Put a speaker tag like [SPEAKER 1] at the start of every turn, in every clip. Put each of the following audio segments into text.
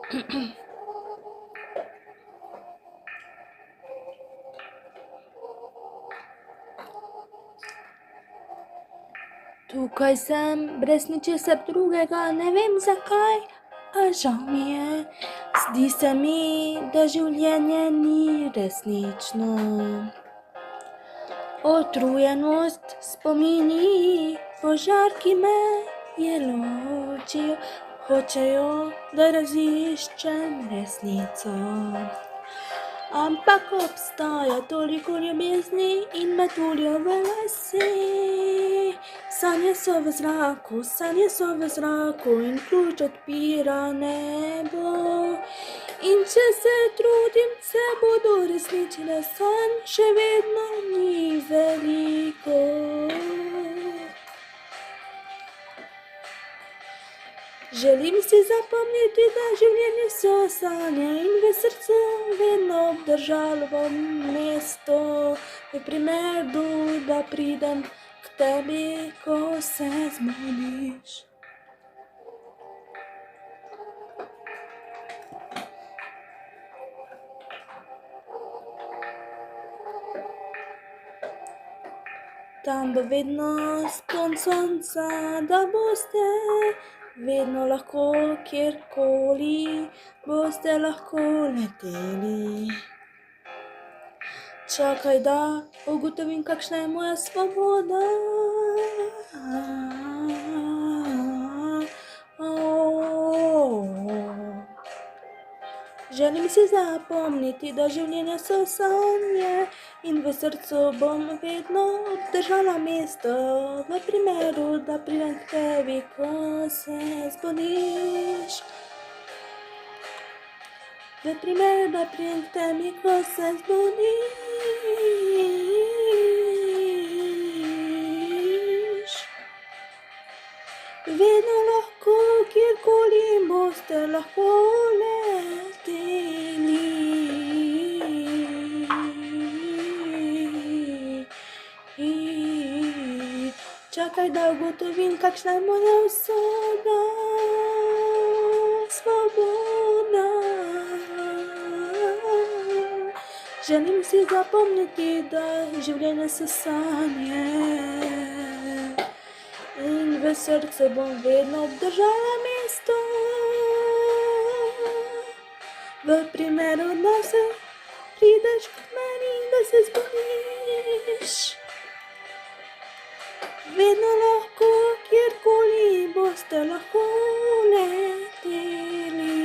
[SPEAKER 1] Tukaj sem, brez ničesar drugega, ne vem zakaj, a žal mi je. Zdi se mi, da življenje ni resnično. Utrujenost, spomini, požar, ki me je ločil, hočejo, da raziščem resnico. Ampak obstaja toliko ljubezni in metuljo v lase. Sanje so v zraku in ključ odpira nebo. In če se trudim, se bodo resničile, sanj še vedno ni veliko. Želim si zapomniti, da življenje so sanje in v srcu vedno obdržalo bom mesto. V primeru, da pridem k tebi, ko se zbudiš. Tam bo vedno sklon sonca, da boste vedno lahko, kjerkoli boste lahko leteli. Čakaj, da ugotovim, kakšna je moja svoboda. Želim si zapomniti, da življenje so sanje in v srcu bom vedno obdržala mesto. V primeru, da pridem k tebi, ko se zbudiš. V primeru, da pridem k tebi, ko se zbudiš. Vedno lahko, kjerkoli boste lahko leteli. Čakaj, da ugotovim, kakšna je moja usoda. Svoboda. Želim si zapomniti, da življenje so sanje. In v srcu bom vedno obdržala mesto. V primeru, da se prideš k meni in da se zbudiš. Vedno lahko, kjerkoli boste lahko leteli.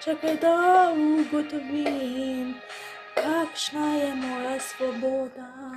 [SPEAKER 1] Čakaj, da ugotovim, kakšna je moja svoboda.